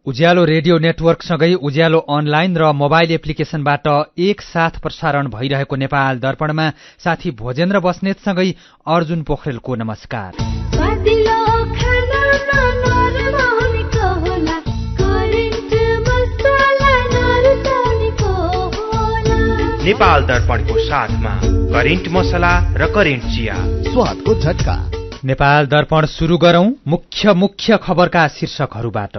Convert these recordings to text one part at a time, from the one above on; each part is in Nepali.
उज्यालो रेडियो नेटवर्कसँगै उज्यालो अनलाइन र मोबाइल एप्लिकेशनबाट एकसाथ प्रसारण भइरहेको नेपाल दर्पणमा साथी भोजेन्द्र बस्नेतसँगै अर्जुन पोखरेलको नमस्कार। नेपाल दर्पणको साथमा करेन्ट मसला र करेन्ट चिया, स्वादको झट्का। नेपाल दर्पण सुरु गरौं मुख्य खबरका शीर्षकहरूबाट।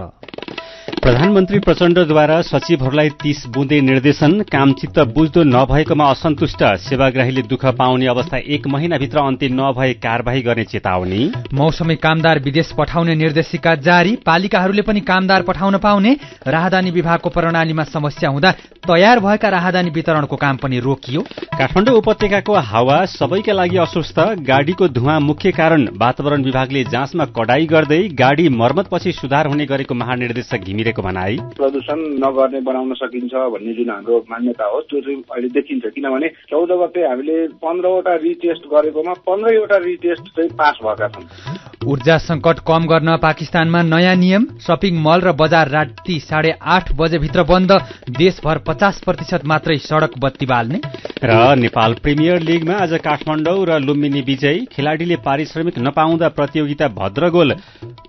प्रधानमन्त्री प्रचण्डद्वारा सचिवहरूलाई 30 बुँदे निर्देशन। कामचित्त बुझ्दो नभएकोमा असन्तुष्ट सेवाग्राहीले दुःख पाउने अवस्था 1 महिनाभित्र अन्त्य नभए कारबाही गर्ने चेतावनी। मौसमी कामदार विदेश पठाउने निर्देशिका जारी। पालिकाहरूले पनि कामदार पठाउन पाउने। राहदानी विभागको प्रणालीमा समस्या हुँदा तयार भएका राहदानी वितरणको काम पनि रोकियो। काठमाडौँ उपत्यकाको हावा सबैका लागि अस्वस्थ। गाडीको धुवाँ मुख्य कारण। वातावरण विभागले जाँचमा कडाई गर्दै गाडी मर्मतपछि सुधार हुने गरेको महानिर्देशक घिमिरेको भनाई। प्रदूषण नगर्ने बनाउन सकिन्छ भन्ने जुन हाम्रो मान्यता हो त्यो चाहिँ अहिले देखिन्छ। किनभने 14 गते हामीले 15वटा रिटेस्ट गरेकोमा 15वटा रिटेस्ट चाहिँ पास भएका छन्। ऊर्जा संकट कम गर्न पाकिस्तानमा नयाँ नियम। शपिङ मल र बजार राति 8:30 बजेभित्र बन्द। देशभर 50% मात्रै सड़क बत्ती बाल्ने। र नेपाल प्रिमियर लिगमा आज काठमाडौँ र लुम्बिनी विजयी। खेलाडीले पारिश्रमिक नपाउँदा प्रतियोगिता भद्रगोल।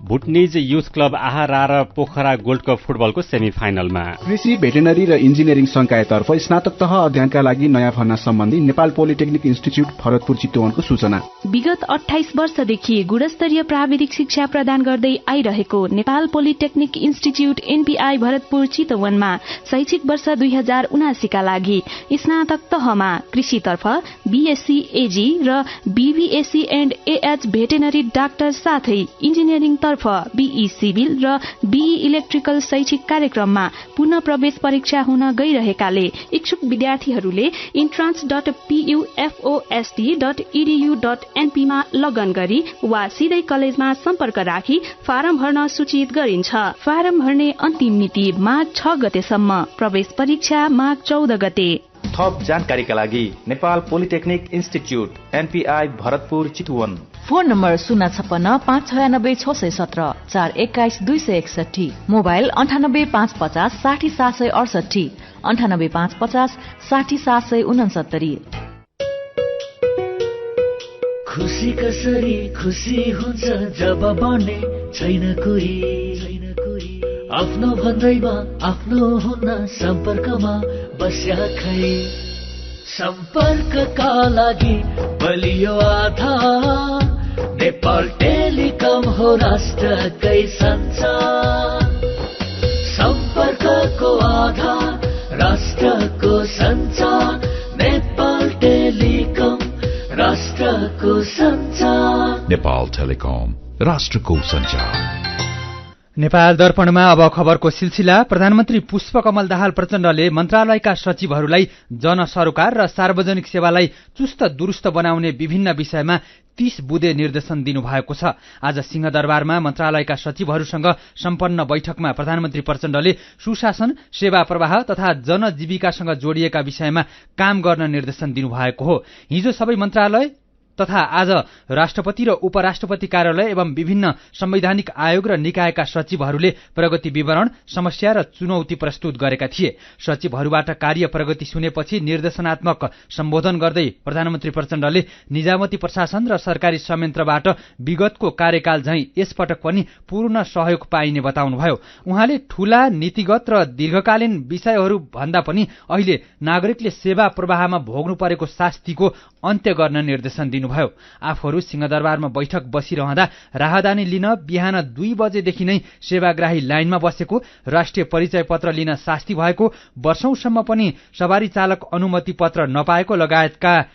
भुटनिज युथ क्लब आहारा र पोखरा गोल्ड कप फुटबलको सेमी फाइनलमा। कृषि, भेटेनरी र इन्जिनियरिङ संकायतर्फ स्नातक तह अध्ययनका लागि नयाँ भर्ना सम्बन्धी नेपाल पोलिटेक्निक इन्स्टिच्युट भरतपुर चितवनको सूचना। विगत 28 वर्षदेखि गुणस्तरीय प्राविधिक शिक्षा प्रदान गर्दै आइरहेको Nepal polytechnic institute NPI Bharatpur चितवनमा शैक्षिक वर्ष 2079 का लागि स्नातक तहमा कृषितर्फ बीएससी एजी र BVSc and AH veterinary doctor साथै इन्जिनियरिङ तर्फ बीई सिभिल र बीई इलेक्ट्रिकल शैक्षिक कार्यक्रममा पुनः प्रवेश परीक्षा हुन गइरहेकाले इच्छुक विद्यार्थीहरूले entrance.pufosd.edu.np मा लगन गरी वा सिधै कलेजमा सम्पर्क राखी फारम भर्न सूचित गरिन्छ। फारम भर्ने अन्तिम मिति माघ 6 गतेसम्म। प्रवेश परीक्षा माघ 14 गते। थप जानकारीका लागि Nepal polytechnic institute NPI Bharatpur Chitwan. Phone number 056-596-617 421-261। Mobile 98-550 60-768 98-550 60-769। खुसी कसरी खुसी हुन्छ जब बन्ने छैन कोही। आफ्नो भन्दैमा आफ्नो हुन सम्पर्कमा बस्या खै। सम्पर्कका लागि बलियो आधार नेपाल टेलिकम हो राष्ट्रकै सञ्चार। सम्पर्कको आधार राष्ट्रको सञ्चार। नेपाल टेलिकम राष्ट्रको सञ्चार। नेपाल टेलिकम राष्ट्रको सञ्चार। नेपाल दर्पणमा अब खबरको सिलसिला। प्रधानमन्त्री पुष्पकमल दाहाल प्रचण्डले मन्त्रालयका सचिवहरूलाई जनसरोकार र सार्वजनिक सेवालाई चुस्त दुरुस्त बनाउने विभिन्न विषयमा 30 बुँदे निर्देशन दिनुभएको छ। आज सिंहदरबारमा मन्त्रालयका सचिवहरूसँग सम्पन्न बैठकमा प्रधानमन्त्री प्रचण्डले सुशासन, सेवा प्रवाह तथा जनजीविकासँग जोडिएका विषयमा काम गर्न निर्देशन दिनुभएको हो। हिजो सबै मन्त्रालय तथा आज राष्ट्रपति र उपराष्ट्रपति कार्यालय एवं विभिन्न संवैधानिक आयोग र निकायका सचिवहरूले प्रगति विवरण, समस्या र चुनौती प्रस्तुत गरेका थिए। सचिवहरूबाट कार्य प्रगति सुनेपछि निर्देशनात्मक सम्बोधन गर्दै प्रधानमन्त्री प्रचण्डले निजामती प्रशासन र सरकारी संयन्त्रबाट विगतको कार्यकाल झैं यसपटक पनि पूर्ण सहयोग पाइने बताउनुभयो। उहाँले ठूला नीतिगत र दीर्घकालीन विषयहरू भन्दा पनि अहिले नागरिकले सेवा प्रवाहमा भोग्नु परेको शास्तिको अन्त्य गर्न निर्देशन दिनुभयो। आफूहरू सिंहदरबारमा बैठक बसिरहँदा राहदानी लिन बिहान 2 बजेदेखि नै सेवाग्राही लाइनमा बसेको, राष्ट्रिय परिचय पत्र लिन शास्ति भएको, वर्षौंसम्म पनि सवारी चालक अनुमति पत्र नपाएको लगायतका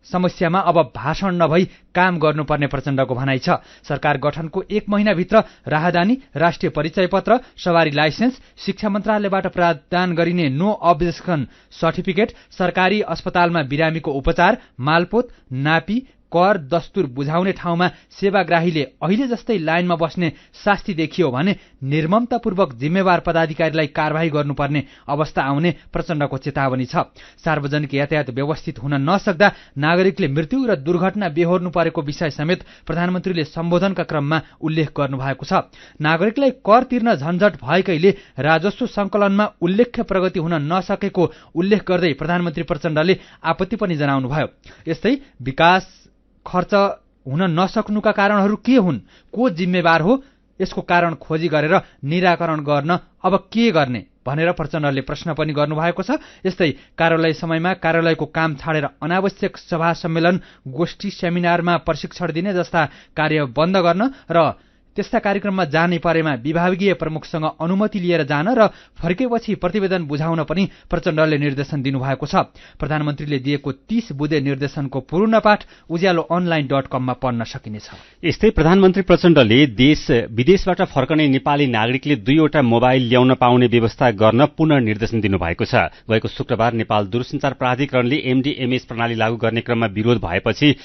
समस्यामा अब भाषण नभई काम गर्नुपर्ने प्रचण्डको भनाइ छ। सरकार गठनको 1 महिनाभित्र राहदानी, राष्ट्रिय परिचय पत्र, सवारी लाइसेन्स, शिक्षा मन्त्रालयबाट प्रदान गरिने नो अब्जेक्सन सर्टिफिकेट, सरकारी अस्पतालमा बिरामीको उपचार, मालपोत, नापी, कर दस्तुर बुझाउने ठाउँमा सेवाग्राहीले अहिले जस्तै लाइनमा बस्ने शास्ति देखियो भने निर्ममतापूर्वक जिम्मेवार पदाधिकारीलाई कारबाही गर्नुपर्ने अवस्था आउने प्रचण्डको चेतावनी छ। सार्वजनिक यातायात व्यवस्थित हुन नसक्दा नागरिकले मृत्यु र दुर्घटना बेहोर्नु परेको विषय समेत प्रधानमन्त्रीले सम्बोधनका क्रममा उल्लेख गर्नुभएको छ। नागरिकलाई कर तिर्न झन्झट भएकैले राजस्व संकलनमा उल्लेख्य प्रगति हुन नसकेको उल्लेख गर्दै प्रधानमन्त्री प्रचण्डले आपत्ति पनि जनाउनुभयो। यस्तै विकास खर्च हुन नसक्नुका कारणहरू के हुन्, को जिम्मेवार हो, यसको कारण खोजी गरेर निराकरण गर्न अब के गर्ने भनेर प्रचण्डले प्रश्न पनि गर्नुभएको छ। यस्तै कार्यालय समयमा कार्यालयको काम छाडेर अनावश्यक सभा सम्मेलन गोष्ठी सेमिनारमा प्रशिक्षण दिने जस्ता कार्य बन्द गर्न र त्यस्ता कार्यक्रममा जाने परेमा विभागीय प्रमुखसँग अनुमति लिएर जान र फर्केपछि प्रतिवेदन बुझाउन पनि प्रचण्डले निर्देशन दिनुभएको छ। प्रधानमन्त्रीले दिएको 30 बुँदे निर्देशनको पूर्ण पाठ ujalonline.com मा पढ्न सकिनेछ। यस्तै प्रधानमन्त्री प्रचण्डले देश विदेशबाट फर्कने नेपाली नागरिकले 2वटा मोबाइल ल्याउन पाउने व्यवस्था गर्न पुनः निर्देशन दिनुभएको छ। गएको शुक्रबार नेपाल दूरसञ्चार प्राधिकरणले MDMS प्रणाली लागू गर्ने क्रममा विरोध भएपछि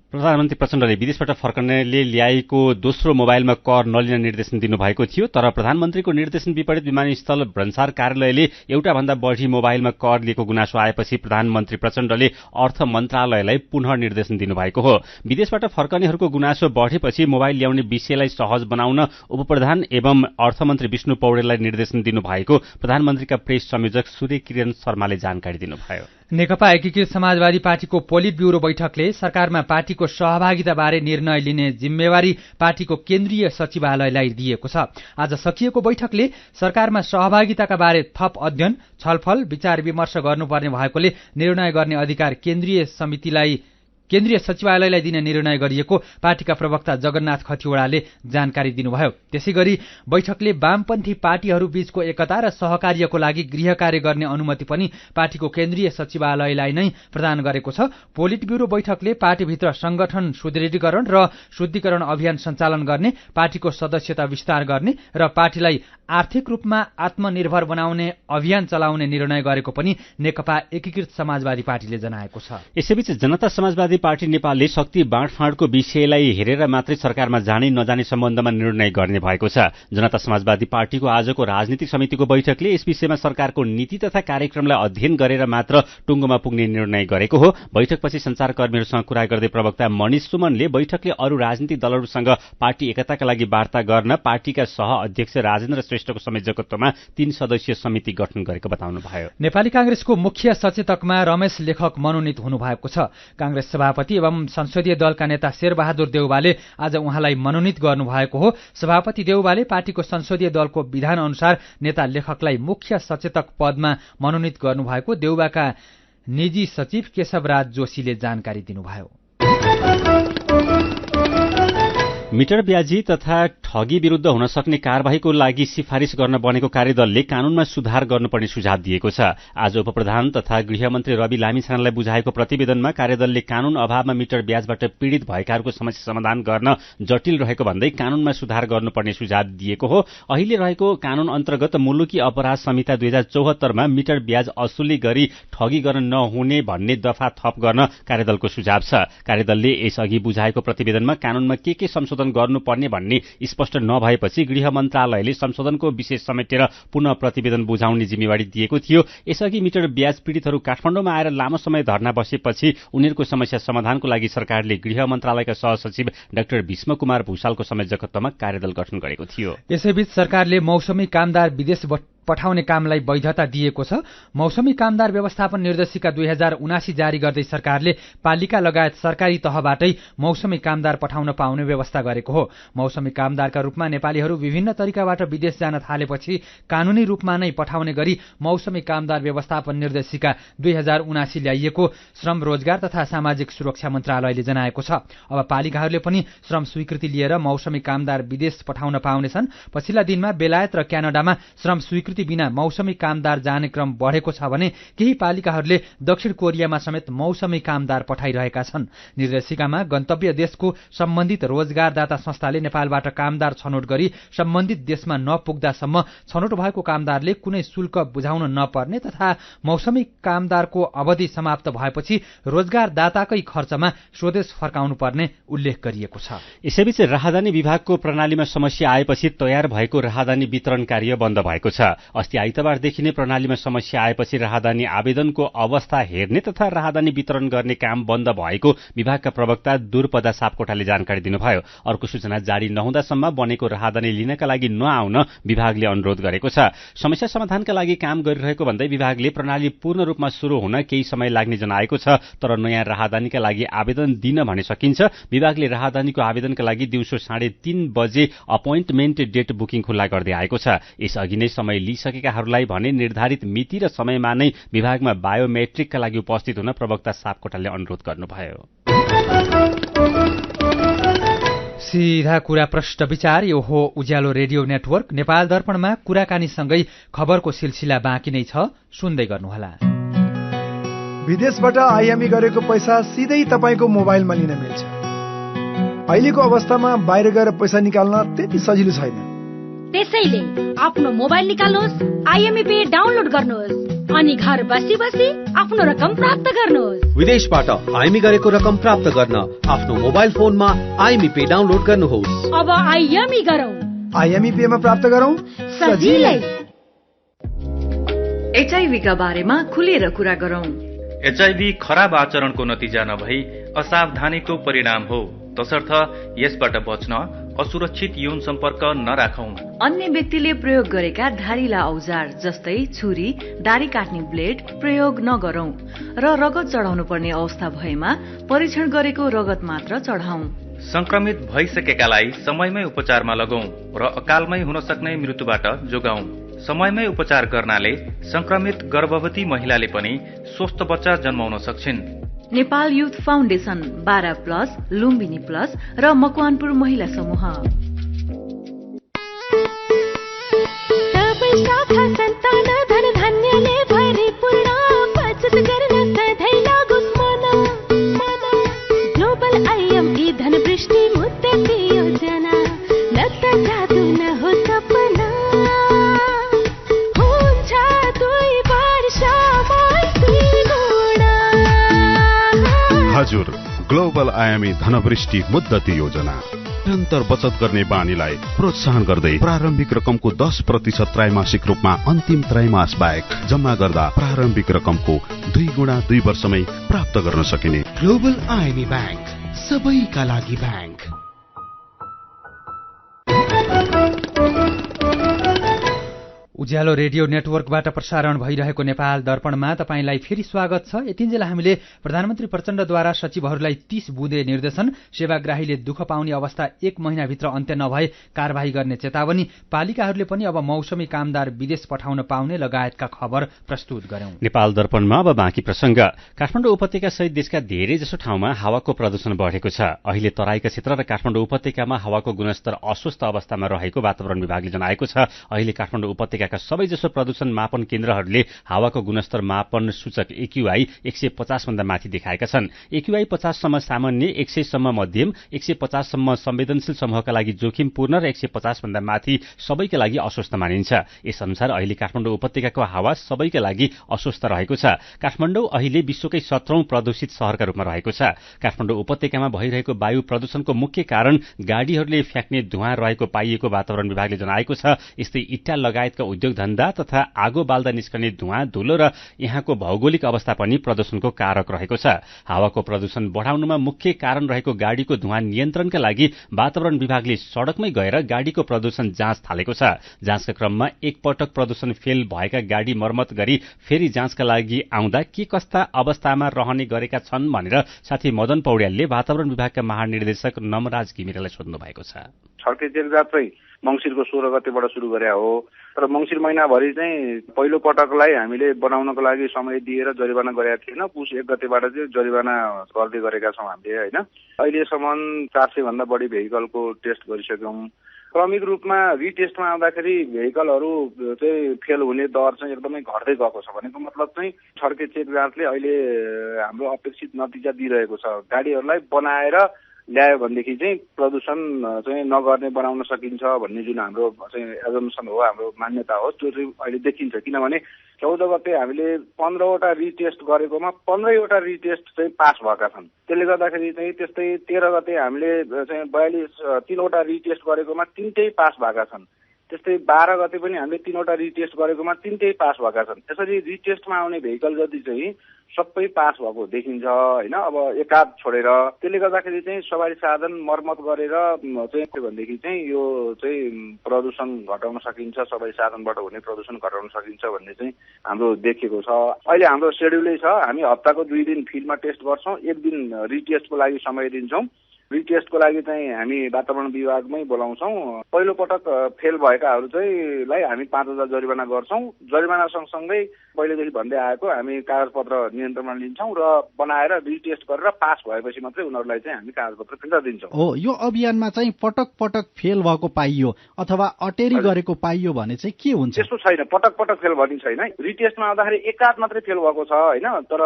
प्रधानमन्त्री प्रचण्डले विदेशबाट फर्कनेले ल्याएको दोस्रो मोबाइलमा कर नलिन निर्देशन दिनुभएको थियो। तर प्रधानमन्त्रीको निर्देशन विपरीत विमानस्थल भन्सार कार्यालयले एउटा भन्दा बढी मोबाइलमा कर लिएको गुनासो आएपछि प्रधानमन्त्री प्रचण्डले अर्थ मन्त्रालयलाई पुनः निर्देशन दिनुभएको हो। विदेशबाट फर्कनेहरूको गुनासो बढेपछि मोबाइल ल्याउने विषयलाई सहज बनाउन उपप्रधान एवं अर्थमन्त्री विष्णु पौडेललाई निर्देशन दिनुभएको प्रधानमन्त्रीका प्रेस संयोजक सूर्य किरण शर्माले जानकारी दिनुभयो। नेकपा एकीकृत समाजवादी पार्टीको पोलिट ब्यूरो बैठकले सरकारमा पार्टीको सहभागिताबारे निर्णय लिने जिम्मेवारी पार्टीको केन्द्रीय सचिवालयलाई दिएको छ। आज सकिएको बैठकले सरकारमा सहभागिताका बारे थप अध्ययन, छलफल, विचार विमर्श गर्नुपर्ने भएकोले निर्णय गर्ने अधिकार केन्द्रीय सचिवालयलाई दिने निर्णय गरिएको पार्टीका प्रवक्ता जगन्नाथ खतिवड़ाले जानकारी दिनुभयो। त्यसैगरी बैठकले वामपन्थी पार्टीहरू बीचको एकता र सहकार्यको लागि गृह कार्य गर्ने अनुमति पनि पार्टीको केन्द्रीय सचिवालयलाई नै प्रदान गरेको छ। पोलिट ब्यूरो बैठकले पार्टीभित्र संगठन सुदृढीकरण र शुद्धिकरण अभियान सञ्चालन गर्ने, पार्टीको सदस्यता विस्तार गर्ने र पार्टीलाई आर्थिक रूपमा आत्मनिर्भर बनाउने अभियान चलाउने निर्णय गरेको पनि नेकपा एकीकृत समाजवादी पार्टीले जनाएको छ। यसैबीच जनता समाजवादी पार्टी नेपालले शक्ति बाँडफाँडको विषयलाई हेरेर मात्रै सरकारमा जाने नजाने सम्बन्धमा निर्णय गर्ने भएको छ। जनता समाजवादी पार्टीको आजको राजनीतिक समितिको बैठकले यस विषयमा सरकारको नीति तथा कार्यक्रमलाई अध्ययन गरेर मात्र टुङ्गोमा पुग्ने निर्णय गरेको हो। बैठकपछि संचारकर्मीहरूसँग कुरा गर्दै प्रवक्ता मनिष सुमनले बैठकले अरू राजनीतिक दलहरूसँग पार्टी एकताका लागि वार्ता गर्न पार्टीका सह अध्यक्ष राजेन्द्र श्रेष्ठको संयोजकत्वमा 3 सदस्यीय समिति गठन गरेको बताउनुभयो। नेपाली कांग्रेसको मुख्य सचेतकमा रमेश लेखक मनोनित हुनुभएको छ। कांग्रेस सभापति एवं संसदीय दलका नेता शेरबहादुर देउवाले आज उहाँलाई मनोनित गर्नुभएको हो। सभापति देउवाले पार्टीको संसदीय दलको विधान अनुसार नेता लेखकलाई मुख्य सचेतक पदमा मनोनित गर्नुभएको देउवाका निजी सचिव केशवराज जोशीले जानकारी दिनुभयो। मिटर ब्याजी तथा ठगी विरुद्ध हुन सक्ने कार्यवाहीको लागि सिफारिश गर्न बनेको कार्यदलले कानूनमा सुधार गर्नुपर्ने सुझाव दिएको छ। आज उपप्रधान तथा गृहमन्त्री रवि लामिछानेलाई बुझाएको प्रतिवेदनमा कार्यदलले कानून अभावमा मिटर ब्याजबाट पीड़ित भएकाहरूको समस्या समाधान गर्न जटिल रहेको भन्दै कानूनमा सुधार गर्नुपर्ने सुझाव दिएको हो। अहिले रहेको कानून अन्तर्गत मुलुकी अपराध संहिता 2074 मा मिटर ब्याज असुली गरी ठगी गर्न नहुने भन्ने दफा थप गर्न कार्यदलको सुझाव छ। कार्यदलले यसअघि बुझाएको प्रतिवेदनमा कानूनमा के संशोधन गर्नुपर्ने भन्ने स्पष्ट नभएपछि गृह मन्त्रालयले संशोधनको विषय समेटेर पुनः प्रतिवेदन बुझाउने जिम्मेवारी दिएको थियो। यसअघि मिटर ब्याज पीड़ितहरू काठमाडौँमा आएर लामो समय धरना बसेपछि उनीहरूको समस्या समाधानको लागि सरकारले गृह मन्त्रालयका सहसचिव डाक्टर भीष्म कुमार भूषालको संयोजकत्वमा कार्यदल गठन गरेको थियो। यसैबीच सरकारले मौसमी कामदार विदेश पठाउने कामलाई वैधता दिएको छ। मौसमी कामदार व्यवस्थापन निर्देशिका 2079 जारी गर्दै सरकारले पालिका लगायत सरकारी तहबाटै मौसमी कामदार पठाउन पाउने व्यवस्था गरेको हो। मौसमी कामदारका रूपमा नेपालीहरू विभिन्न तरिकाबाट विदेश जान थालेपछि कानूनी रूपमा नै पठाउने गरी मौसमी कामदार व्यवस्थापन निर्देशिका 2079 ल्याइएको श्रम रोजगार तथा सामाजिक सुरक्षा मन्त्रालयले जनाएको छ। अब पालिकाहरूले पनि श्रम स्वीकृति लिएर मौसमी कामदार विदेश पठाउन पाउनेछन्। पछिल्ला दिनमा बेलायत र क्यानाडामा श्रम स्वीकृति अनुमति बिना मौसमी कामदार जाने क्रम बढेको छ भने केही पालिकाहरूले दक्षिण कोरियामा समेत मौसमी कामदार पठाइरहेका छन्। निर्देशिकामा गन्तव्य देशको सम्बन्धित रोजगारदाता संस्थाले नेपालबाट कामदार छनौट गरी सम्बन्धित देशमा नपुग्दासम्म छनौट भएको कामदारले कुनै शुल्क बुझाउन नपर्ने तथा मौसमी कामदारको अवधि समाप्त भएपछि रोजगारदाताकै खर्चमा स्वदेश फर्काउनु पर्ने उल्लेख गरिएको छ। यसैबीच राहदानी विभागको प्रणालीमा समस्या आएपछि तयार भएको राहदानी वितरण कार्य बन्द भएको छ। अस्ति आइतबारदेखि नै प्रणालीमा समस्या आएपछि राहदानी आवेदनको अवस्था हेर्ने तथा राहदानी वितरण गर्ने काम बन्द भएको विभागका प्रवक्ता दुर्पदा सापकोटाले जानकारी दिनुभयो। अर्को सूचना जारी नहुँदासम्म बनेको राहदानी लिनका लागि नआउन विभागले अनुरोध गरेको छ। समस्या समाधानका लागि काम गरिरहेको भन्दै विभागले प्रणाली पूर्ण रूपमा शुरू हुन केही समय लाग्ने जनाएको छ। तर नयाँ राहदानीका लागि आवेदन दिन भने सकिन्छ। विभागले राहदानीको आवेदनका लागि दिउँसो 3:30 बजे अपोइन्टमेन्ट डेट बुकिङ खुल्ला गर्दै आएको छ। यसअघि नै समय लिइसकेकाहरूलाई भने निर्धारित मिति र समयमा नै विभागमा बायोमेट्रिकका लागि उपस्थित हुन प्रवक्ता सापकोटाले अनुरोध गर्नुभयो। सीधा कुरा प्रश्न विचार यो हो उज्यालो रेडियो नेटवर्क। नेपाल दर्पणमा कुराकानीसँगै खबरको सिलसिला बाँकी नै छ, सुन्दै गर्नुहोला। विदेशबाट आइएमई गरेको पैसा सिधै तपाईको मोबाइलमा लिन मिल्छ। अहिलेको अवस्थामा बाहिर गएर पैसा निकाल्न त्यति सजिलो छैन। त्यसैले आफ्नो मोबाइल निकाल्नुहोस्, आइएमई पे डाउनलोड गर्नुहोस् अनि घर बसी बसी आफ्नो रकम प्राप्त गर्नुहोस्। विदेशबाट आइएमई गरेको रकम प्राप्त गर्न आफ्नो मोबाइल फोनमा आइएमई पे डाउनलोड गर्नुहोस्। अब आइएमई गरौँ, आइएमई पे मा प्राप्त गरौँ सजिलै। एचआईभी का बारेमा खुलेर कुरा गरौँ। एचआईभी खराब आचरणको नतिजा नभई असावधानीको परिणाम हो। तसर्थ यसबाट बच्न असुरक्षित यौन सम्पर्क नराखौं। अन्य व्यक्तिले प्रयोग गरेका धारिला औजार जस्तै छुरी, दारी काट्ने ब्लेड प्रयोग नगरौं र रगत चढाउनु पर्ने अवस्था भएमा परीक्षण गरेको रगत मात्र चढाउँ। संक्रमित भइसकेकालाई समयमै उपचारमा लगौं र अकालमै हुन सक्ने मृत्युबाट जोगाउँ। समयमै उपचार गर्नाले संक्रमित गर्भवती महिलाले पनि स्वस्थ बच्चा जन्माउन सक्छिन्। Nepal youth foundation, 12+ Lumbini plus र मकवानपुर महिला समूह। हजुर, ग्लोबल आयामी धनवृष्टि मुद्दती योजना निरन्तर बचत गर्ने बानीलाई प्रोत्साहन गर्दै प्रारम्भिक रकमको 10% त्रैमासिक रूपमा अन्तिम त्रैमास बाहेक जम्मा गर्दा प्रारम्भिक रकमको 2 गुणा 2 वर्षमै प्राप्त गर्न सकिने ग्लोबल आयामी ब्याङ्क, सबैका लागि ब्याङ्क। उज्यालो रेडियो नेटवर्कबाट प्रसारण भइरहेको नेपाल दर्पणमा तपाईंलाई फेरि स्वागत छ। यतिन्जेल हामीले प्रधानमन्त्री प्रचण्डद्वारा सचिवहरूलाई 30 बुँदे निर्देशन, सेवाग्राहीले दुःख पाउने अवस्था 1 महिनाभित्र अन्त्य नभए कारबाही गर्ने चेतावनी, पालिकाहरूले पनि अब मौसमी कामदार विदेश पठाउन पाउने लगायतका खबर प्रस्तुत गर्यौं। नेपाल दर्पणमा अब बाँकी प्रसंग। काठमाडौँ उपत्यका सहित देशका धेरै जसो ठाउँमा हावाको प्रदूषण बढेको छ। अहिले तराईका क्षेत्र र काठमाडौँ उपत्यकामा हावाको गुणस्तर अस्वस्थ अवस्थामा रहेको वातावरण विभागले जनाएको छ। अहिले काठमाडौँ उपत्यका सबैजसो प्रदूषण मापन केन्द्रहरूले हावाको गुणस्तर मापन सूचक एक्यूआई 150 भन्दा माथि देखाएका छन्। एक्यूआई 50 सम्म सामान्य, 100 सम्म मध्यम, 150 सम्म संवेदनशील समूहका लागि जोखिमपूर्ण र 150 भन्दा माथि सबैका लागि अस्वस्थ मानिन्छ। यसअनुसार अहिले काठमाडौँ उपत्यकाको हावा सबैका लागि अस्वस्थ रहेको छ। काठमाडौँ अहिले विश्वकै 17औं प्रदूषित शहरका रूपमा रहेको छ। काठमाडौँ उपत्यकामा भइरहेको वायु प्रदूषणको मुख्य कारण गाडीहरूले फ्याँक्ने धुवाँ रहेको पाइएको वातावरण विभागले जनाएको छ। यस्तै इट्टा लगायतका उद्योग धन्दा तथा आगो बाल्दा निस्कने धुवाँ, धुलो र यहाँको भौगोलिक अवस्था पनि प्रदूषणको कारक रहेको छ। हावाको प्रदूषण बढाउनुमा मुख्य कारण रहेको गाडीको धुवाँ नियन्त्रणका लागि वातावरण विभागले सड़कमै गएर गाडीको प्रदूषण जाँच थालेको छ। जाँचका क्रममा एक पटक प्रदूषण फेल भएका गाडी मर्मत गरी फेरि जाँचका लागि आउँदा के कस्ता अवस्थामा रहने गरेका छन् भनेर साथी मदन पौड्यालले वातावरण विभागका महानिर्देशक नमराज घिमिरेलाई सोध्नु भएको छ। छड्के चेकजाँच चाहिँ मंसिरको 16 गतेबाट सुरु गरे हो, तर मंसिर महिनाभरि चाहिँ पहिलो पटकलाई हामीले बनाउनको लागि समय दिएर जरिवाना गरेका थिएन। पुस 1 गतेबाट चाहिँ जरिवाना गर्दै गरेका छौँ हामीले, हैन। अहिलेसम्म 400 भन्दा बढी भेहिकलको टेस्ट गरिसक्यौं। क्रमिक रूपमा रिटेस्टमा आउँदाखेरि भेहिकलहरू चाहिँ फेल हुने दर चाहिँ एकदमै घट्दै गएको छ। भनेको मतलब चाहिँ छड्के चेक जाँचले अहिले हाम्रो अपेक्षित नतिजा दिइरहेको छ। गाडीहरूलाई बनाएर ल्यायो भनेदेखि चाहिँ प्रदूषण चाहिँ नगर्ने बनाउन सकिन्छ भन्ने जुन हाम्रो चाहिँ एजम्सन हो, हाम्रो मान्यता हो, त्यो चाहिँ अहिले देखिन्छ। किनभने 14 गते हामीले 15वटा रिटेस्ट गरेकोमा 15वटा रिटेस्ट चाहिँ पास भएका छन्। त्यसले गर्दाखेरि चाहिँ त्यस्तै 13 गते हामीले चाहिँ 3वटा रिटेस्ट गरेकोमा 3टै पास भएका छन्। त्यस्तै 12 गते पनि हामीले 3वटा रिटेस्ट गरेकोमा 3टै पास भएका छन्। यसरी रिटेस्टमा आउने भेहिकल जति चाहिँ सबै पास भएको देखिन्छ होइन। अब एकाध छोडेर त्यसले गर्दाखेरि चाहिँ सवारी साधन मर्मत गरेर चाहिँ के भनेदेखि चाहिँ यो चाहिँ प्रदूषण घटाउन सकिन्छ, सवारी साधनबाट हुने प्रदूषण घटाउन सकिन्छ भन्ने चाहिँ हाम्रो देखिएको छ। अहिले हाम्रो सेड्युलै छ, हामी हप्ताको 2 दिन फिल्डमा टेस्ट गर्छौँ, 1 दिन रिटेस्टको लागि समय दिन्छौँ। रिटेस्टको लागि चाहिँ हामी वातावरण विभागमै बोलाउँछौँ। पहिलो पटक फेल भएकाहरू चाहिँ लाई हामी 5,000 जरिवाना गर्छौँ। जरिवाना सँगसँगै पहिलेदेखि भन्दै आएको हामी कागजपत्र नियन्त्रणमा लिन्छौँ र बनाएर रिटेस्ट गरेर पास भएपछि मात्रै उनीहरूलाई चाहिँ हामी कागजपत्र फिर्ता दिन्छौँ। हो, यो अभियानमा चाहिँ पटक पटक फेल भएको पाइयो अथवा अटेरी गरेको पाइयो भने चाहिँ के हुन्छ? त्यस्तो छैन, पटक पटक फेल भन्ने छैन। रिटेस्टमा आउँदाखेरि एकाध मात्रै फेल भएको छ होइन, तर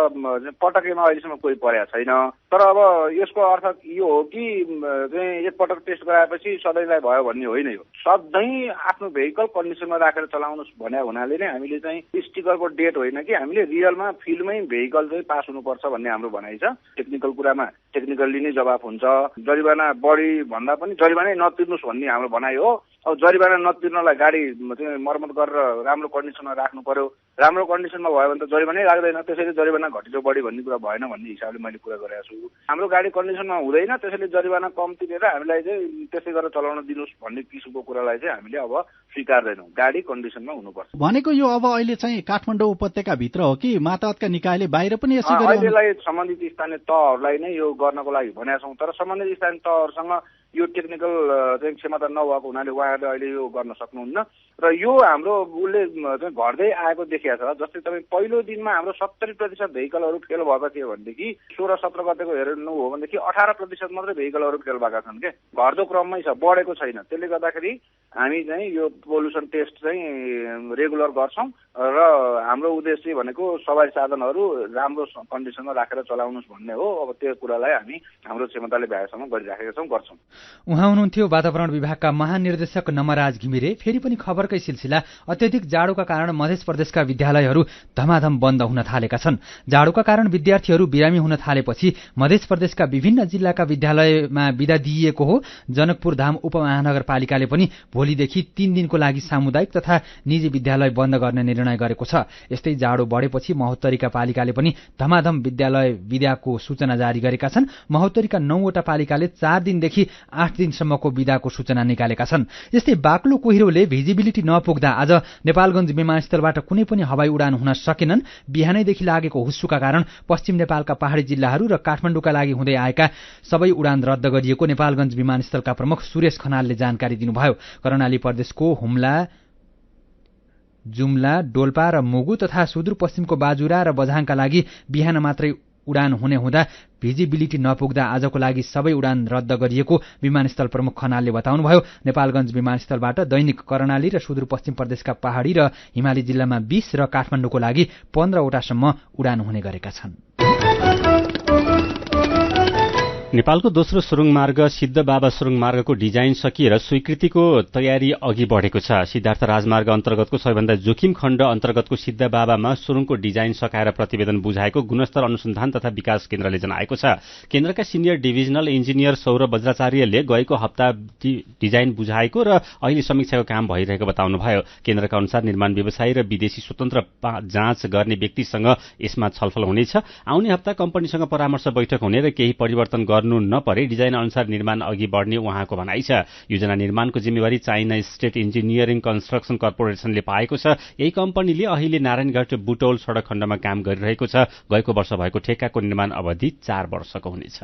पटकैमा अहिलेसम्म कोही परेको छैन। तर अब यसको अर्थ यो हो कि चाहिँ एकपटक टेस्ट गराएपछि सधैँलाई भयो भन्ने होइन। यो सधैँ आफ्नो भेहिकल कन्डिसनमा राखेर चलाउनुहोस् भन्ने हुनाले नै हामीले चाहिँ स्टिकरको डेट होइन कि हामीले रियलमा फिल्डमै भेहिकल चाहिँ पास हुनुपर्छ भन्ने हाम्रो भनाइ छ। टेक्निकल कुरामा टेक्निकल्ली नै जवाफ हुन्छ। जरिवाना बढी भन्दा पनि जरिवानै नतिर्नुहोस् भन्ने हाम्रो भनाइ हो। अब जरिवाना नतिर्नलाई गाडी चाहिँ मर्मत गरेर राम्रो कन्डिसनमा राख्नु पर्यो। राम्रो कन्डिसनमा भयो भने त जरिवानै लाग्दैन, त्यसैले जरिवाना घटिलो बढी भन्ने कुरा भएन भन्ने हिसाबले मैले कुरा गरेको छु। हाम्रो गाडी कन्डिसनमा हुँदैन, त्यसैले जरिवाना कम तिरेर हामीलाई चाहिँ त्यसै गरेर चलाउन दिनुहोस् भन्ने किसिमको कुरालाई चाहिँ हामीले अब स्वीकार्दैनौँ। गाडी कन्डिसनमा हुनुपर्छ भनेको यो अब अहिले चाहिँ काठमाडौँ उपत्यकाभित्र हो कि मातहतका निकायले बाहिर पनि यसै गरी? अहिलेलाई सम्बन्धित स्थानीय तहहरूलाई नै यो गर्नको लागि भनेका छौँ, तर सम्बन्धित स्थानीय तहहरूसँग यो टेक्निकल चाहिँ क्षमता नभएको हुनाले उहाँहरूले अहिले यो गर्न सक्नुहुन्न। र यो हाम्रो उसले चाहिँ घट्दै आएको देखिया छ। जस्तै तपाईँ पहिलो दिनमा हाम्रो 70% भेहिकलहरू फेल भएको थियो भनेदेखि 16-17 गतेको हेर्नु हो भनेदेखि 18% मात्रै भेहिकलहरू फेल भएका छन् के। घट्दो क्रममै छ, बढेको छैन। त्यसले गर्दाखेरि हामी चाहिँ यो पोल्युसन टेस्ट चाहिँ रेगुलर गर्छौँ र हाम्रो उद्देश्य भनेको सवारी साधनहरू राम्रो कन्डिसनमा राखेर चलाउनुहोस् भन्ने हो। अब त्यो कुरालाई हामी हाम्रो क्षमताले भ्याएसम्म गरिराखेका छौँ, गर्छौँ। उहाँ हुनुहुन्थ्यो वातावरण विभागका महानिर्देशक नमराज घिमिरे। फेरि पनि खबरकै सिलसिला, अत्यधिक जाडोका कारण मध्य प्रदेशका विद्यालयहरू धमाधम बन्द हुन थालेका छन्। जाडोका कारण विद्यार्थीहरू बिरामी हुन थालेपछि मध्य प्रदेशका विभिन्न जिल्लाका विद्यालयमा बिदा दिइएको हो। जनकपुर धाम उपमहानगरपालिकाले पनि भोलिदेखि 3 दिनको लागि सामुदायिक तथा निजी विद्यालय बन्द गर्ने निर्णय गरेको छ। यस्तै जाडो बढेपछि महोत्तरीका पालिकाले पनि धमाधम विद्यालय बिदाको सूचना जारी गरेका छन्। महोत्तरीका 9वटा पालिकाले 4 दिनदेखि 8 दिनसम्मको बिदाको सूचना निकालेका छन्। यस्तै बाक्लो कुहिरोले भिजिबिलिटी नपुग्दा आज नेपालगञ्ज विमानस्थलबाट कुनै पनि हवाई उडान हुन सकेनन्। बिहानैदेखि लागेको हुस्सुका कारण पश्चिम नेपालका पहाडी जिल्लाहरू र काठमाडौँका लागि हुँदै आएका सबै उडान रद्द गरिएको नेपालगञ्ज विमानस्थलका प्रमुख सुरेश खनालले जानकारी दिनुभयो। कर्णाली प्रदेशको हुम्ला, जुम्ला, डोल्पा र मुगु तथा सुदूरपश्चिमको बाजुरा र बझाङका लागि बिहान मात्रै उडान हुने हुँदा भिजिबिलिटी नपुग्दा आजको लागि सबै उडान रद्द गरिएको विमानस्थल प्रमुख खनालले बताउनुभयो। नेपालगञ्ज विमानस्थलबाट दैनिक कर्णाली र सुदूरपश्चिम प्रदेशका पहाडी र हिमाली जिल्लामा 20 र काठमाडौँको लागि 15 वटासम्म उडान हुने गरेका छन्। नेपालको दोस्रो सुरुङ मार्ग सिद्ध बाबा सुरुङ मार्गको डिजाइन सकिएर स्वीकृतिको तयारी अघि बढेको छ। सिद्धार्थ राजमार्ग अन्तर्गतको सबैभन्दा जोखिम खण्ड अन्तर्गतको सिद्ध बाबामा सुरुङको डिजाइन सकाएर प्रतिवेदन बुझाएको गुणस्तर अनुसन्धान तथा विकास केन्द्रले जनाएको छ। केन्द्रका सिनियर डिभिजनल इन्जिनियर सौरभ वज्राचार्यले गएको हप्ता डिजाइन बुझाएको र अहिले समीक्षाको काम भइरहेको बताउनुभयो। केन्द्रका अनुसार निर्माण व्यवसायी र विदेशी स्वतन्त्र जाँच गर्ने व्यक्तिसँग यसमा छलफल हुनेछ। आउने हप्ता कम्पनीसँग परामर्श बैठक हुने र केही परिवर्तन गर्नु नपरे डिजाइन अनुसार निर्माण अघि बढ्ने उहाँको भनाइ छ। योजना निर्माणको जिम्मेवारी चाइना स्टेट इन्जिनियरिङ कन्स्ट्रक्सन कर्पोरेसनले पाएको छ। यही कम्पनीले अहिले नारायणघाट बुटौल सडक खण्डमा काम गरिरहेको छ। गएको वर्ष भएको ठेक्काको निर्माण अवधि 4 वर्षको हुनेछ।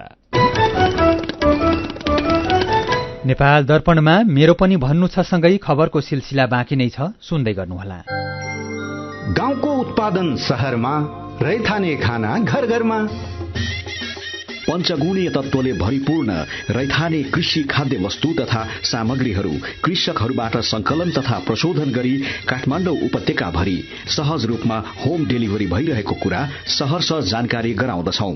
नेपाल दर्पणमा मेरो पनि भन्नु छ सँगै खबरको सिलसिला बाँकी नै छ, सुन्दै गर्नुहोला। गाउँको उत्पादन शहरमा, रैथाने खाना घर घरमा। पञ्चगुणीय तत्त्वले भरिपूर्ण रैथाने कृषि खाद्य वस्तु तथा सामग्रीहरू कृषकहरूबाट संकलन तथा प्रशोधन गरी काठमाडौँ उपत्यका भरि सहज रूपमा होम डेलिभरी भइरहेको कुरा सहर्ष जानकारी गराउँदछौ।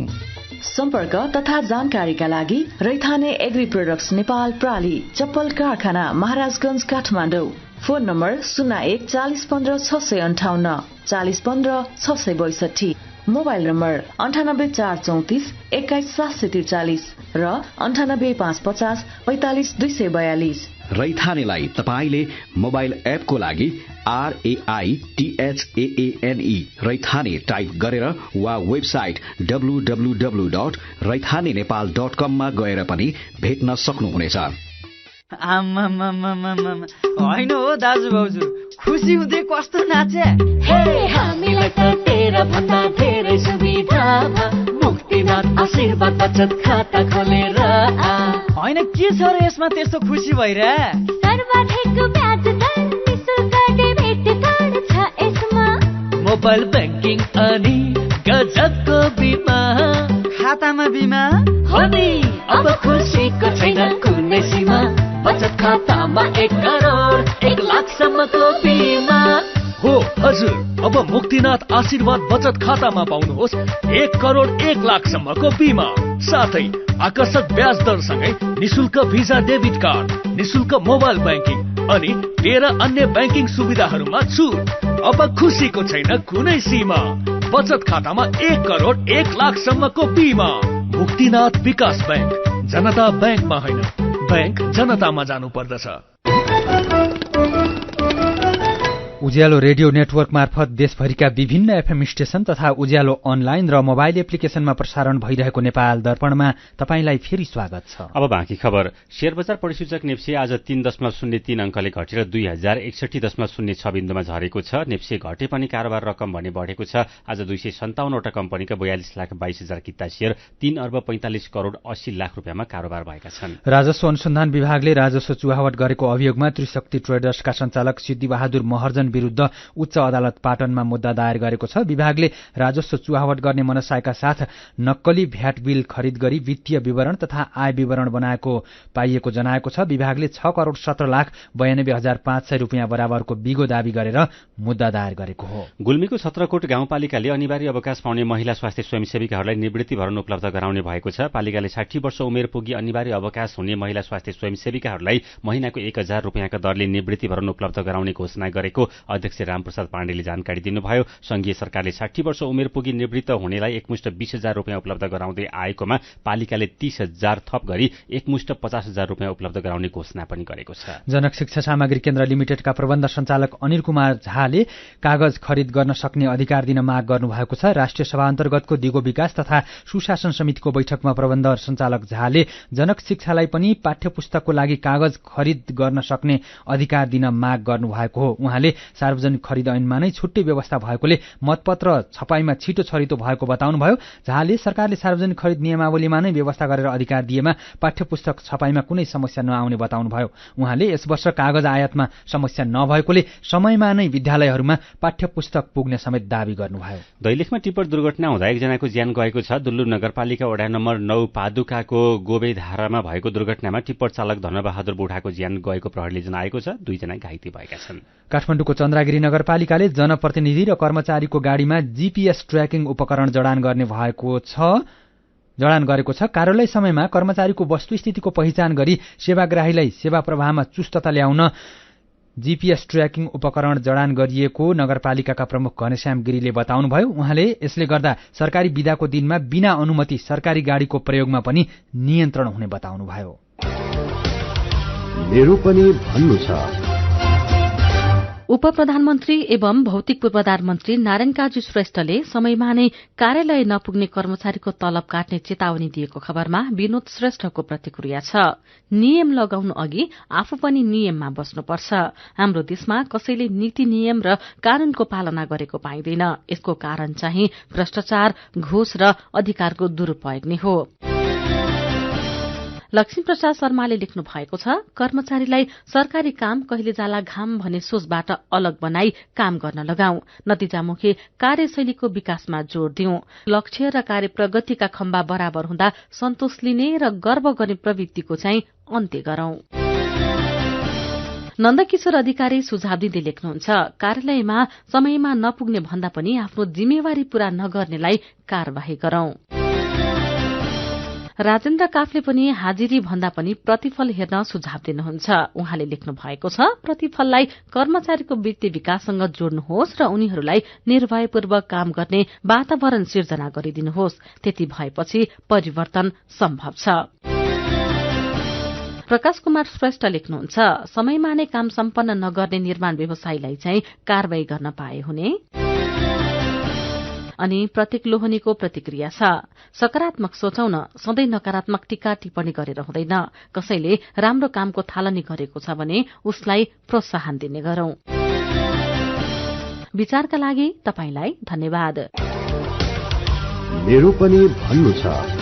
सम्पर्क तथा जानकारीका लागि रैथाने एग्री प्रोडक्ट्स नेपाल प्राली चप्पल कारखाना Maharajganj Kathmandu. Phone number 01 40 15 658 40 15 662। Mobile number 98 434 21 743 र 98 550 45 242। रैथानेलाई तपाईले मोबाइल एपको लागि RAITHAANE रैथाने टाइप गरेर वा वेबसाइट www.raithanenepal.com मा गएर पनि भेट्न सक्नुहुनेछ। होइन हो दाजु भाउजू, खुसी हुँदै कस्तो नाचे। हामीलाई त तेरा भन्दा धेरै सुविधा मुक्तिनाथ आशीर्वाद बचत खाता खोलेर होइन के छ र यसमा त्यस्तो खुसी भइरा? सर्वाधिक ब्याज दर निशुल्क डेबिट कार्ड छ यसमा, मोबाइल ब्याङ्किङ अनि गजबको बिमा। खातामा बिमा हो नि, अब खुसीको छैन कुनै सीमा। बचत खातामा 1 करोड 1 लाखसम्मको बिमा हो। हजुर, अब मुक्तिनाथ आशीर्वाद बचत खातामा पाउनुहोस् 1 करोड 1 लाखसम्मको बिमा, साथै आकर्षक ब्याज दरसँगै निशुल्क भिजा डेबिट कार्ड, निशुल्क मोबाइल ब्याङ्किङ अनि 13 अन्य ब्याङ्किङ सुविधाहरूमा छुट। अब खुसीको छैन कुनै सीमा। बचत खातामा 1 करोड 1 लाखसम्मको बिमा। मुक्तिनाथ विकास ब्याङ्क, जनता ब्याङ्कमा होइन, ब्याङ्क जनतामा जानु पर्दछ। उज्यालो रेडियो नेटवर्क मार्फत देशभरिका विभिन्न एफएम स्टेशन तथा उज्यालो अनलाइन र मोबाइल एप्लिकेशनमा प्रसारण भइरहेको नेपाल दर्पणमा तपाईंलाई फेरि स्वागत छ। अब बाँकी खबर। शेयर बजार परिसूचक नेप्से आज 3.03 अंकले घटेर 2061.06 बिन्दुमा झरेको छ। नेप्से घटे पनि कारोबार रकम भने बढेको छ। आज 257 वटा कम्पनीका 42,22,000 किता शेयर 3 अर्ब 45 करोड 80 लाख रुपियाँमा कारोबार भएका छन्। राजस्व अनुसन्धान विभागले राजस्व चुहावट गरेको अभियोगमा त्रिशक्ति ट्रेडर्सका सञ्चालक सिद्धिबहादुर महर्जन विरुद्ध उच्च अदालत पाटनमा मुद्दा दायर गरेको छ। विभागले राजस्व चुहावट गर्ने मनसायका साथ नक्कली भ्याट बिल खरिद गरी वित्तीय विवरण तथा आय विवरण बनाएको पाइएको जनाएको छ। विभागले 6 करोड 17 लाख 92,500 रुपियाँ बराबरको बिगो दावी गरेर मुद्दा दायर गरेको हो। गुल्मीको छत्रकोट गाउँपालिकाले अनिवार्य अवकाश पाउने महिला स्वास्थ्य स्वयंसेविकाहरूलाई निवृत्ति भरण उपलब्ध गराउने भएको छ। पालिकाले 60 वर्ष उमेर पुगी अनिवार्य अवकाश हुने महिला स्वास्थ्य स्वयंसेविकाहरूलाई महिनाको 1,000 रुपियाँका दरले निवृत्ति भरण उपलब्ध गराउने घोषणा गरेको अध्यक्ष रामप्रसाद पाण्डेले जानकारी दिनुभयो। संघीय सरकारले 60 वर्ष उमेर पुगी निवृत्त हुनेलाई एकमुष्ट 20,000 रुपियाँ उपलब्ध गराउँदै आएकोमा पालिकाले 30,000 थप गरी एकमुष्ट 50,000 रुपियाँ उपलब्ध गराउने घोषणा पनि गरेको छ। जनक शिक्षा सामग्री केन्द्र लिमिटेडका प्रबन्ध सञ्चालक अनिल कुमार झाले कागज खरिद गर्न सक्ने अधिकार दिन माग गर्नुभएको छ। राष्ट्रिय सभा अन्तर्गतको दिगो विकास तथा सुशासन समितिको बैठकमा प्रबन्ध सञ्चालक झाले जनक शिक्षालाई पनि पाठ्यपुस्तकको लागि कागज खरिद गर्न सक्ने अधिकार दिन माग गर्नुभएको हो। उहाँले सार्वजनिक खरिद ऐनमा नै छुट्टै व्यवस्था भएकोले मतपत्र छपाईमा छिटो छरितो भएको बताउनुभयो। झाले सरकारले सार्वजनिक खरिद नियमावलीमा नै व्यवस्था गरेर अधिकार दिएमा पाठ्यपुस्तक छपाईमा कुनै समस्या नआउने बताउनुभयो। उहाँले यस वर्ष कागज आयातमा समस्या नभएकोले समयमा नै विद्यालयहरूमा पाठ्यपुस्तक पुग्ने समेत दावी गर्नुभयो। दैलेखमा टिप्पर दुर्घटना हुँदा एकजनाको ज्यान गएको छ। दुल्लु नगरपालिका वडा नम्बर 9 पादुकाको गोबेधारामा भएको दुर्घटनामा टिप्पर चालक धनबहादुर बुढाको ज्यान गएको प्रहरीले जनाएको छ। 2 जना घाइते भएका छन्। काठमाडौँको चन्द्रागिरी नगरपालिकाले जनप्रतिनिधि र कर्मचारीको गाडीमा जीपीएस ट्र्याकिङ उपकरण जडान गरेको छ। कार्यालय समयमा कर्मचारीको वस्तुस्थितिको पहिचान गरी सेवाग्राहीलाई सेवा प्रवाहमा चुस्तता ल्याउन जीपीएस ट्र्याकिङ उपकरण जडान गरिएको नगरपालिकाका प्रमुख घनश्याम गिरीले बताउनुभयो। उहाँले यसले गर्दा सरकारी बिदाको दिनमा बिना अनुमति सरकारी गाडीको प्रयोगमा पनि नियन्त्रण हुने बताउनुभयो। मेरो पनि भन्नु छ। उपप्रधानमन्त्री एवं भौतिक पूर्वाधार मन्त्री नारायण काजी श्रेष्ठले समयमा नै कार्यालय नपुग्ने कर्मचारीको तलब काट्ने चेतावनी दिएको खबरमा विनोद श्रेष्ठको प्रतिक्रिया छ। नियम लगाउनु अघि आफू पनि नियममा बस्नुपर्छ। हाम्रो देशमा कसैले नीति नियम र कानूनको पालना गरेको पाइँदैन। यसको कारण चाहिँ भ्रष्टाचार, घुस र अधिकारको दुरूपयोग नै हो। लक्ष्मीप्रसाद शर्माले लेख्नु भएको छ, कर्मचारीलाई सरकारी काम कहिले जाला घाम भन्ने सोचबाट अलग बनाई काम गर्न लगाऊ, नतिजामुखी कार्यशैलीको विकासमा जोड़ दिऊ, लक्ष्य र कार्य प्रगतिका खम्बा बराबर हुँदा सन्तोष लिने र गर्व गर्ने प्रवृत्तिको चाहिँ अन्त्य गरौं। नन्दकिशोर अधिकारी सुझाव दिँदै लेख्नुहुन्छ, कार्यालयमा समयमा नपुग्ने भन्दा पनि आफ्नो जिम्मेवारी पूरा नगर्नेलाई कार्यवाही गरौं। राजेन्द्र काफले पनि हाजिरी भन्दा पनि प्रतिफल हेर्न सुझाव दिनुहुन्छ। उहाँले लेख्नु भएको छ, प्रतिफललाई कर्मचारीको वृत्ति विकाससँग जोड्नुहोस् र उनीहरूलाई निर्भयपूर्वक काम गर्ने वातावरण सिर्जना गरिदिनुहोस्, त्यति भएपछि परिवर्तन सम्भव छ। प्रकाश कुमार श्रेष्ठ लेख्नुहुन्छ, समयमा नै काम सम्पन्न नगर्ने निर्माण व्यवसायीलाई चाहिँ कारवाही गर्न पाए हुने। अनि प्रत्येक लोहनीको प्रतिक्रिया छ, सकारात्मक सोचौं न, सधैँ नकारात्मक टीका टिप्पणी गरेर हुँदैन। कसैले राम्रो कामको थालनी गरेको छ भने उसलाई प्रोत्साहन दिने गरौं। विचारका लागि तपाईलाई धन्यवाद। मेरो पनि भन्नु छ।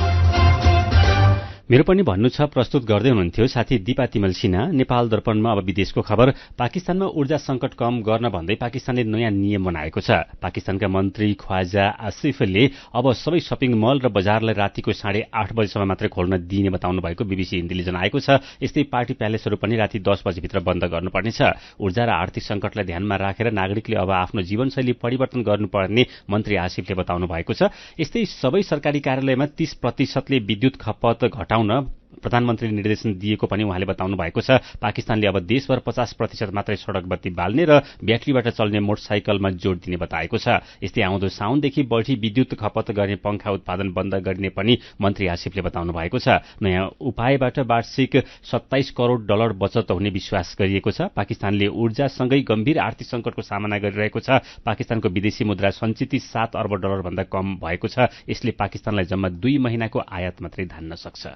मेरो पनि भन्नु छ प्रस्तुत गर्दै हुनुहुन्थ्यो साथी दिपा तिमल सिन्हा। नेपाल दर्पणमा अब विदेशको खबर। पाकिस्तानमा ऊर्जा संकट कम गर्न भन्दै पाकिस्तानले नयाँ नियम बनाएको छ। पाकिस्तानका मन्त्री ख्वाजा आसिफले अब सबै शपिङ मल र बजारलाई रातिको 8:30 बजेसम्म मात्रै खोल्न दिने बताउनु भएको बीबीसी हिन्दीले जनाएको छ। यस्तै पार्टी प्यालेसहरू पनि राति 10 बजेभित्र बन्द गर्नुपर्नेछ। ऊर्जा र आर्थिक संकटलाई ध्यानमा राखेर नागरिकले अब आफ्नो जीवनशैली परिवर्तन गर्नुपर्ने मन्त्री आसिफले बताउनु भएको छ। यस्तै सबै सरकारी कार्यालयमा 30% विद्युत खपत घटाउन प्रधानमन्त्रीले निर्देशन दिएको पनि उहाँले बताउनु भएको छ। पाकिस्तानले अब देशभर 50% मात्रै सड़क बत्ती बाल्ने र ब्याट्रीबाट चल्ने मोटरसाइकलमा जोड़ दिने बताएको छ। यस्तै आउँदो साउनदेखि बढी विद्युत खपत गर्ने पंखा उत्पादन बन्द गर्ने पनि मन्त्री आसिफले बताउनु भएको छ। नयाँ उपायबाट वार्षिक $27 करोड बचत हुने विश्वास गरिएको छ। पाकिस्तानले ऊर्जासँगै गम्भीर आर्थिक संकटको सामना गरिरहेको छ। पाकिस्तानको विदेशी मुद्रा सञ्चित $7 अर्ब भन्दा कम भएको छ। यसले पाकिस्तानलाई जम्मा 2 महिनाको आयात मात्रै धान्न सक्छ।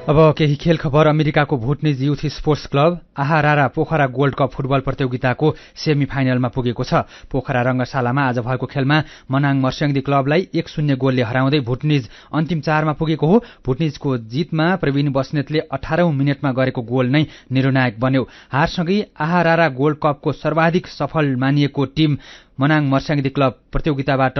अब केही खेल खबर। अमेरिकाको भुटनिज युथ स्पोर्ट्स क्लब आहारारा पोखरा गोल्ड कप फुटबल प्रतियोगिताको सेमी फाइनलमा पुगेको छ। पोखरा रंगशालामा आज भएको खेलमा मनाङ मर्स्याङ्दी क्लबलाई 1-0 गोलले हराउँदै भुटनिज अन्तिम 4मा पुगेको हो। भुटनिजको जितमा प्रवीण बस्नेतले 18औं मिनेटमा गरेको गोल नै निर्णायक बन्यो। हारसँगै आहारारा गोल्ड कपको सर्वाधिक सफल मानिएको टिम मनाङ मर्स्याङ्दी क्लब प्रतियोगिताबाट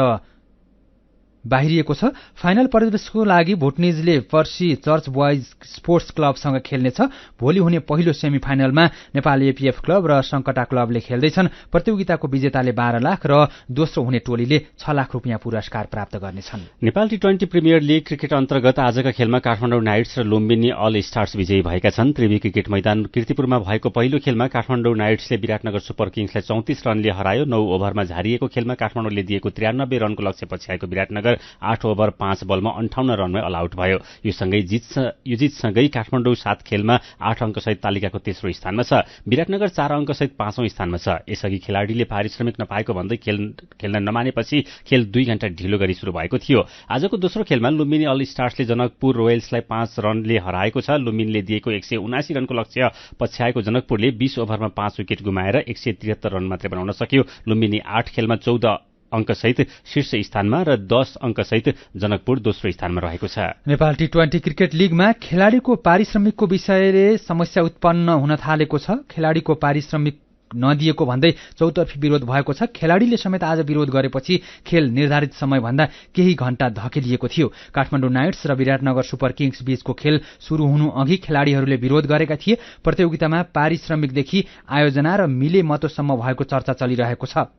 बाहिरिएको छ। फाइनल प्रवेशको लागि भुटनिजले पर्सी चर्च बोइज स्पोर्ट्स क्लबसँग खेल्नेछ। भोलि हुने पहिलो सेमी फाइनलमा नेपाल एपीएफ क्लब र संकटा क्लबले खेल्दैछन्। प्रतियोगिताको विजेताले 12 लाख र दोस्रो हुने टोलीले 6 लाख रुपियाँ पुरस्कार प्राप्त गर्नेछन्। नेपाल टी20 प्रिमियर लीग क्रिकेट अन्तर्गत आजका खेलमा काठमाडौँ नाइट्स र लुम्बिनी अल स्टार्स विजयी भएका छन्। त्रिवी क्रिकेट मैदान कीर्तिपुरमा भएको पहिलो खेलमा काठमाडौँ नाइट्सले विराटनगर सुपर किङ्सलाई 34 रनले हरायो। 9 ओभरमा झारिएको खेलमा काठमाडौँले दिएको 93 रनको लक्ष्य पछ्याएको विराटनगर 8 ओभर 5 बलमा 58 रनमै अल आउट भयो। यो जितसँगै काठमाडौँ 7 खेलमा 8 अङ्कसहित तालिकाको तेस्रो स्थानमा छ। विराटनगर 4 अङ्कसहित 5औं स्थानमा छ। यसअघि खेलाडीले पारिश्रमिक नपाएको भन्दै खेल्न नमानेपछि खेल 2 घण्टा ढिलो गरी सुरु भएको थियो। आजको दोस्रो खेलमा लुम्बिनी अल स्टार्सले जनकपुर रोयल्सलाई 5 रनले हराएको छ। लुम्बिनीले दिएको 179 रनको लक्ष्य पछ्याएको जनकपुरले 20 ओभरमा 5 विकेट गुमाएर 173 रन मात्रै बनाउन सक्यो। लुम्बिनी 8 खेलमा 14 अङ्कसहित शीर्ष स्थानमा र 10 अङ्कसहित जनकपुर दोस्रो स्थानमा रहेको छ। नेपाल टी20 क्रिकेट लीगमा खेलाडीको पारिश्रमिकको विषयले समस्या उत्पन्न हुन थालेको छ। खेलाडीको पारिश्रमिक नदिएको भन्दै चौतर्फी विरोध भएको छ। खेलाडीले समेत आज विरोध गरेपछि खेल निर्धारित समयभन्दा केही घण्टा धकेलिएको थियो। काठमाडौँ नाइट्स र विराटनगर सुपर किङ्स बीचको खेल सुरु हुनु अघि खेलाडीहरूले विरोध गरेका थिए। प्रतियोगितामा पारिश्रमिकदेखि आयोजना र मिले मतोसम्म भएको चर्चा चलिरहेको छ।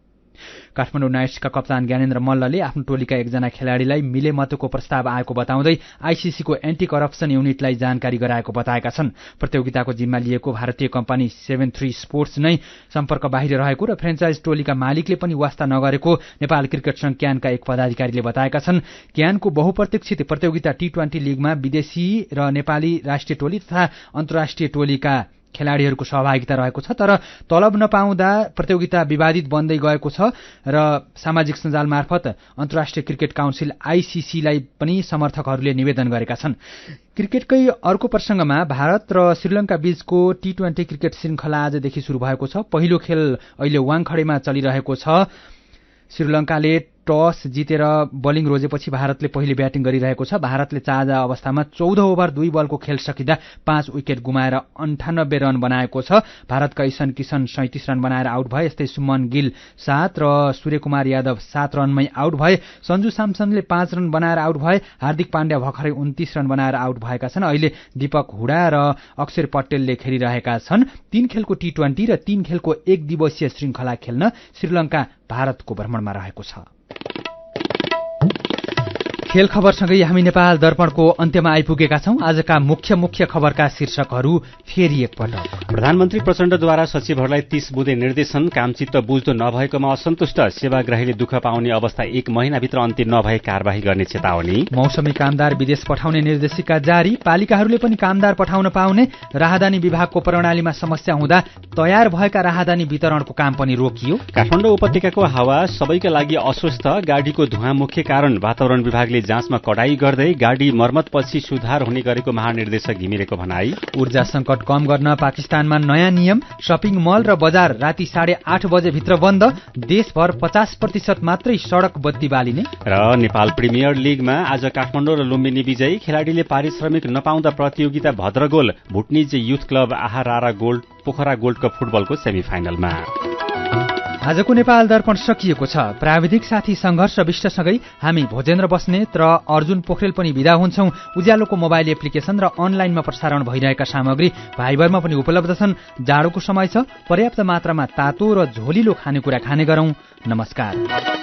काठमाडौँ नाइट्सका कप्तान ज्ञानेन्द्र मल्लले आफ्नो टोलीका एकजना खेलाडीलाई मिले मतको प्रस्ताव आएको बताउँदै आईसीसीको एन्टी करप्सन युनिटलाई जानकारी गराएको बताएका छन्। प्रतियोगिताको जिम्मा लिएको भारतीय कम्पनी 73 स्पोर्ट्स नै सम्पर्क बाहिर रहेको र फ्रेन्चाइज टोलीका मालिकले पनि वास्ता नगरेको नेपाल क्रिकेट संघ क्यानका एक पदाधिकारीले बताएका छन्। क्यानको बहुप्रतीक्षित प्रतियोगिता टी20 लीगमा विदेशी र नेपाली राष्ट्रिय टोली तथा अन्तर्राष्ट्रिय टोलीका खेलाडीहरूको सहभागिता रहेको छ। तर तलब नपाउँदा प्रतियोगिता विवादित बन्दै गएको छ र सामाजिक सञ्जाल मार्फत अन्तर्राष्ट्रिय क्रिकेट काउन्सिल आईसीसीलाई पनि समर्थकहरूले निवेदन गरेका छन्। क्रिकेटकै अर्को प्रसंगमा भारत र श्रीलङ्का बीचको टी20 क्रिकेट श्रृंखला आजदेखि सुरु भएको छ। पहिलो खेल अहिले वाङखडेमा चलिरहेको छ। श्रीलङ्काले टस जितेर बलिङ रोजेपछि भारतले पहिले ब्याटिङ गरिरहेको छ। भारतले चाजा अवस्थामा 14 ओभर 2 बलको खेल सकिँदा 5 विकेट गुमाएर 98 रन बनाएको छ। भारतका ईशान किशन 37 रन बनाएर आउट भए। यस्तै सुमन गिल 7 र सूर्यकुमार यादव 7 रनमै आउट भए। सञ्जु सैमसनले 5 रन बनाएर आउट भए। हार्दिक पाण्ड्या भर्खरै 29 रन बनाएर आउट भएका छन्। अहिले दीपक हुडा र अक्षर पटेलले खेलिरहेका छन्। 3 खेलको T20 र 3 खेलको 1 दिवसीय श्रृङ्खला खेल्न श्रीलङ्का भारतको भ्रमणमा रहेको छ। खेल खबरसँगै हामी नेपाल दर्पणको अन्त्यमा आइपुगेका छौं। आजका मुख्य खबरका शीर्षकहरू फेरि एकपटक। प्रधानमन्त्री प्रचण्डद्वारा सचिवहरूलाई 30 बुँदे निर्देशन, कामचित्त बुझ्दो नभएकोमा असन्तुष्ट, सेवाग्राहीले दुःख पाउने अवस्था 1 महिनाभित्र अन्तिम नभए कारबाही गर्ने चेतावनी। मौसमी कामदार विदेश पठाउने निर्देशिका जारी, पालिकाहरूले पनि कामदार पठाउन पाउने। राहदानी विभागको प्रणालीमा समस्या हुँदा तयार भएका राहदानी वितरणको काम पनि रोकियो। काठमाडौँ उपत्यकाको हावा सबैका लागि अस्वस्थ, गाडीको धुवा मुख्य कारण। वातावरण विभागले जाँचमा कडाई गर्दै गाडी मर्मतपछि सुधार हुने गरेको महानिर्देशक घिमिरेको भनाई। ऊर्जा संकट कम गर्न पाकिस्तानमा नयाँ नियम, शपिङ मल र बजार राति 8:30 बजेभित्र बन्द। देशभर 50% मात्रै सड़क बत्ती बालिने। र नेपाल प्रिमियर लिगमा आज काठमाडौँ र लुम्बिनी विजयी, खेलाडीले पारिश्रमिक नपाउँदा प्रतियोगिता भद्रगोल। भुटनिज युथ क्लब आहारारा पोखरा गोल्ड कप फुटबलको सेमिफाइनलमा। आजको नेपाल दर्पण सकिएको छ। प्राविधिक साथी संघर्ष विष्टसँगै हामी भोजेन्द्र बस्नेत र अर्जुन पोखरेल पनि विदा हुन्छौं। उज्यालोको मोबाइल एप्लिकेशन र अनलाइनमा प्रसारण भइरहेका सामग्री भाइबरमा पनि उपलब्ध छन्। जाडोको समय छ, पर्याप्त मात्रामा तातो र झोलिलो खानेकुरा खाने गरौं। नमस्कार।